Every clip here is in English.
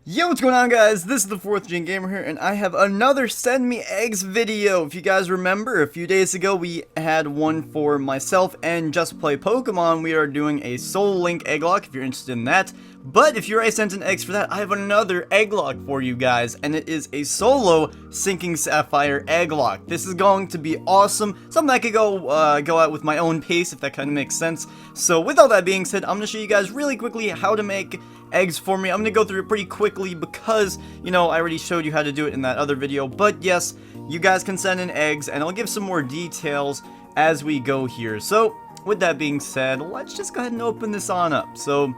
Yo, what's going on, guys? This is the 4th Gen Gamer here, and I have another Send Me Eggs video. If you guys remember, a few days ago, we had one for myself and Just Play Pokemon. We are doing a Soul Link Egglocke, if you're interested in that. But if you already sent in eggs for that, I have another Egglocke for you guys, and it is a solo sinking Sapphire Egglocke. This is going to be awesome. Something I could go out with my own pace, if that kind of makes sense. So with all that being said, I'm going to show you guys really quickly how to make eggs for me. I'm going to go through it pretty quickly because, you know, I already showed you how to do it in that other video. But yes, you guys can send in eggs, and I'll give some more details as we go here. So with that being said, let's just go ahead and open this on up. So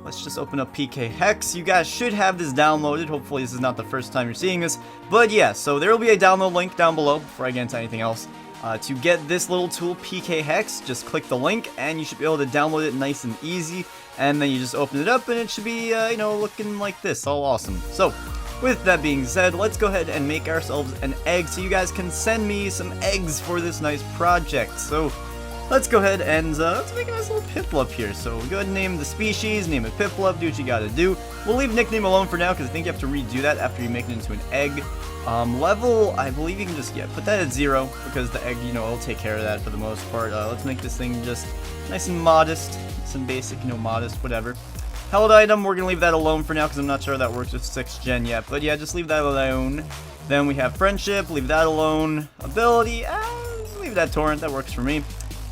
let's just open up PK Hex. You guys should have this downloaded. Hopefully this is not the first time you're seeing this. But yeah, so there will be a download link down below before I get into anything else. To get this little tool, PK Hex, just click the link and you should be able to download it nice and easy. And then you just open it up and it should be, you know, looking like this. All awesome. So with that being said, let's go ahead and make ourselves an egg so you guys can send me some eggs for this nice project. So let's go ahead and let's make a nice little Piplup here. So go ahead and name the species, name it Piplup, do what you gotta do. We'll leave nickname alone for now because I think you have to redo that after you make it into an egg. Level, I believe you can just, put that at 0 because the egg, you know, will take care of that for the most part. Let's make this thing just nice and modest, some basic, you know, modest, whatever. Held item, we're gonna leave that alone for now because I'm not sure that works with 6th gen yet, but yeah, just leave that alone. Then we have friendship, leave that alone. Ability, leave that torrent, that works for me.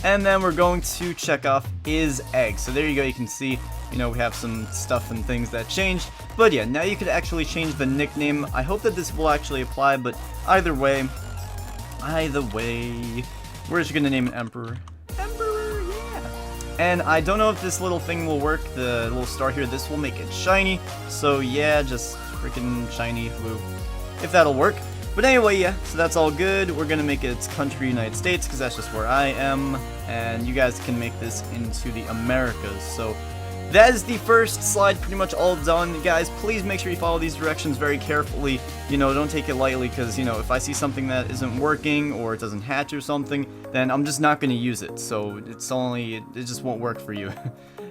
And then we're going to check off is egg. So there you go, you can see, you know, we have some stuff and things that changed. But yeah, now you could actually change the nickname. I hope that this will actually apply, but either way, we're just gonna name it Emperor. Emperor, yeah. And I don't know if this little thing will work, the little star here, this will make it shiny. So yeah, just freaking shiny, woo. If that'll work. But anyway, yeah, so that's all good. We're gonna make it its country, United States, because that's just where I am. And you guys can make this into the Americas. So that is the first slide pretty much all done. Guys, please make sure you follow these directions very carefully. You know, don't take it lightly because, you know, if I see something that isn't working or it doesn't hatch or something, then I'm just not going to use it. So it just won't work for you.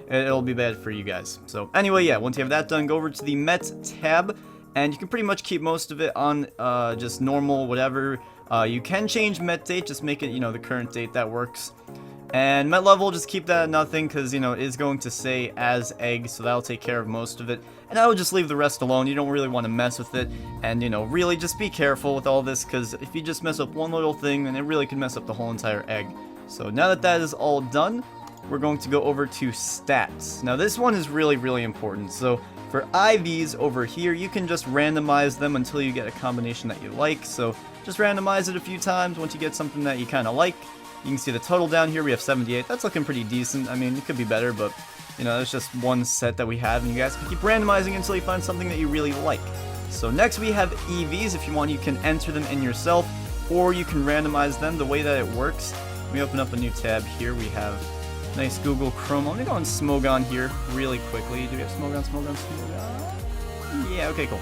It'll be bad for you guys. So anyway, yeah, once you have that done, go over to the Met tab and you can pretty much keep most of it on just normal, whatever. You can change Met date, just make it, you know, the current date, that works. And Met level, just keep that at nothing because, you know, it is going to say as egg, so that'll take care of most of it. And I would just leave the rest alone. You don't really want to mess with it. And, you know, really just be careful with all this because if you just mess up one little thing, then it really can mess up the whole entire egg. So now that that is all done, we're going to go over to stats. Now this one is really, really important. So for IVs over here, you can just randomize them until you get a combination that you like. So just randomize it a few times once you get something that you kind of like. You can see the total down here, we have 78. That's looking pretty decent. I mean, it could be better, but, you know, it's just one set that we have, and you guys can keep randomizing until you find something that you really like. So next we have EVs. If you want, you can enter them in yourself, or you can randomize them. The way that it works, let me open up a new tab here. We have nice Google Chrome. Let me go on Smogon here really quickly. Do we have Smogon? Yeah, okay, cool.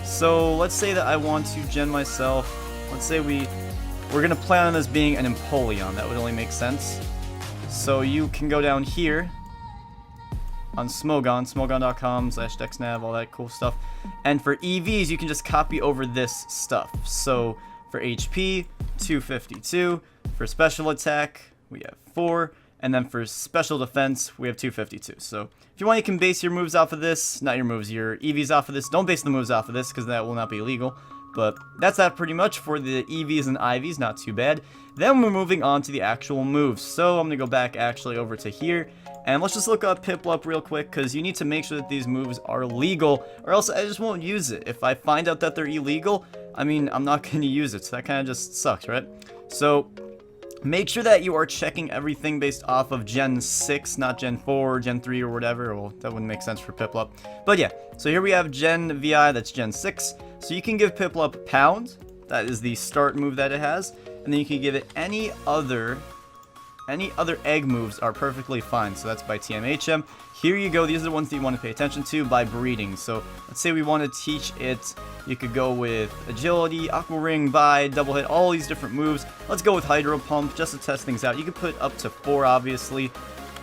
So let's say that I want to gen myself. Let's say we're going to plan on this being an Empoleon. That would only make sense. So you can go down here on Smogon, smogon.com/dexnav, all that cool stuff. And for EVs, you can just copy over this stuff. So for HP, 252. For special attack, we have 4. And then for special defense, we have 252. So if you want, you can base your moves off of this. Not your moves, your EVs off of this. Don't base the moves off of this because that will not be illegal. But that's that pretty much for the EVs and IVs, not too bad. Then we're moving on to the actual moves. So I'm going to go back actually over to here. And let's just look up Piplup real quick because you need to make sure that these moves are legal or else I just won't use it. If I find out that they're illegal, I mean, I'm not going to use it. So that kind of just sucks, right? So make sure that you are checking everything based off of Gen 6, not Gen 4 or Gen 3 or whatever. Well, that wouldn't make sense for Piplup. But yeah, so here we have Gen VI, that's Gen 6. So you can give Piplup Pound, that is the start move that it has, and then you can give it any other egg moves are perfectly fine. So that's by TMHM. Here you go, these are the ones that you want to pay attention to by breeding. So let's say we want to teach it, you could go with Agility, Aqua Ring, Bide, Double Hit, all these different moves. Let's go with Hydro Pump just to test things out. You could put up to 4 obviously,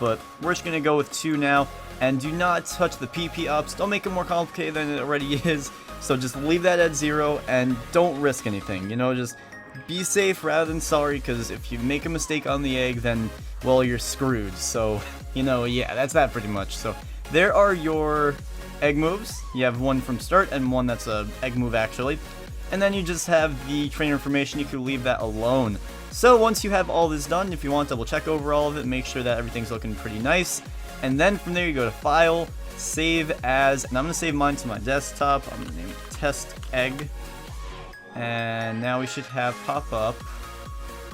but we're just going to go with 2 now. And do not touch the PP ups. Don't make it more complicated than it already is. So just leave that at 0 and don't risk anything. You know, just be safe rather than sorry, because if you make a mistake on the egg, then, well, you're screwed. So, you know, yeah, that's that pretty much. So there are your egg moves. You have one from start and one that's a egg move actually. And then you just have the trainer information. You can leave that alone. So once you have all this done, if you want to double check over all of it, make sure that everything's looking pretty nice. And then from there you go to File, Save As, and I'm going to save mine to my desktop. I'm going to name it Test Egg. And now we should have pop up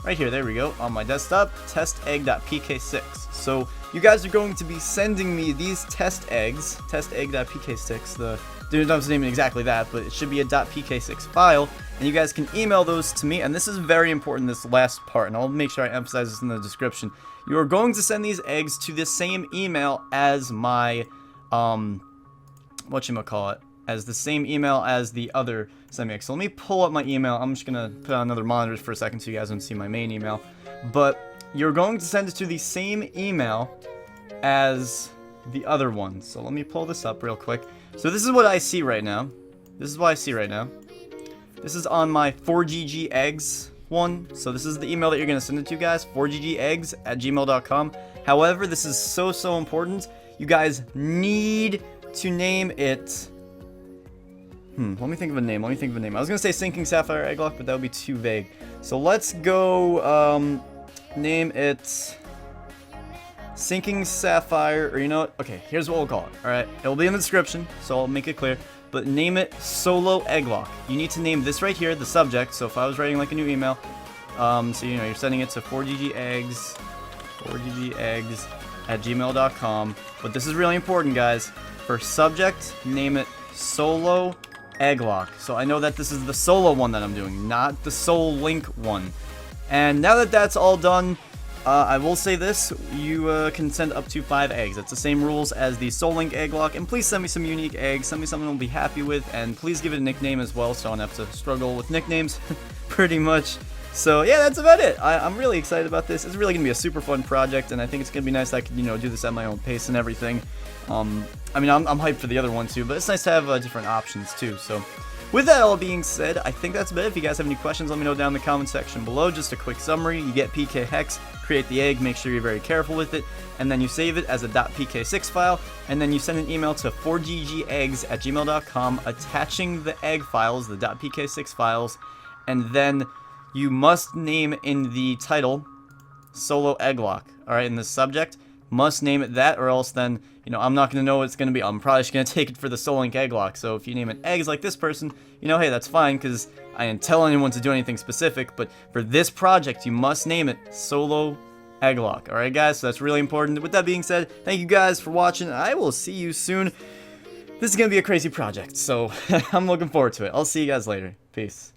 right here, there we go, on my desktop, testegg.pk6. So you guys are going to be sending me these test eggs, testegg.pk6, don't know if it's naming exactly that, but it should be a .pk6 file, and you guys can email those to me, and this is very important, this last part, and I'll make sure I emphasize this in the description. You are going to send these eggs to the same email as my, whatchamacallit, as the same email as the other semi-egg. So let me pull up my email. I'm just gonna put on another monitor for a second so you guys don't see my main email. But you're going to send it to the same email as the other one. So let me pull this up real quick. So this is what I see right now. This is what I see right now. This is on my 4GG eggs one. So this is the email that you're gonna send it to, guys. 4ggeggs@gmail.com. However, this is so important. You guys need to name it. Let me think of a name. I was going to say Sinking Sapphire Egglocke, but that would be too vague. So let's go, name it Sinking Sapphire, or you know what? Okay, here's what we'll call it, alright? It'll be in the description, so I'll make it clear. But name it Solo Egglocke. You need to name this right here, the subject. So if I was writing like a new email, so you know, you're sending it to 4ggeggs@gmail.com. But this is really important, guys. For subject, name it Solo Egglocke. So I know that this is the solo one that I'm doing, not the Soul Link one. And now that that's all done, I will say this, you can send up to 5 eggs. It's the same rules as the Soul Link Egglocke, and please send me some unique eggs, send me something I'll be happy with, and please give it a nickname as well, so I don't have to struggle with nicknames, pretty much. So yeah, that's about it. I'm really excited about this. It's really going to be a super fun project, and I think it's going to be nice that I can, you know, do this at my own pace and everything. I mean, I'm hyped for the other one too, but it's nice to have different options too. So with that all being said, I think that's about it. If you guys have any questions, let me know down in the comment section below. Just a quick summary. You get PK hex, create the egg, make sure you're very careful with it, and then you save it as a .pk6 file, and then you send an email to 4ggeggs@gmail.com attaching the egg files, the .pk6 files, and then you must name in the title Solo Egglocke. Alright, in the subject, must name it that, or else then, you know, I'm not going to know what it's going to be. I'm probably just going to take it for the Soul Link Egglocke. So if you name it eggs like this person, you know, hey, that's fine, because I didn't tell anyone to do anything specific, but for this project, you must name it Solo Egglocke. Alright, guys, so that's really important. With that being said, thank you guys for watching. I will see you soon. This is going to be a crazy project, so I'm looking forward to it. I'll see you guys later. Peace.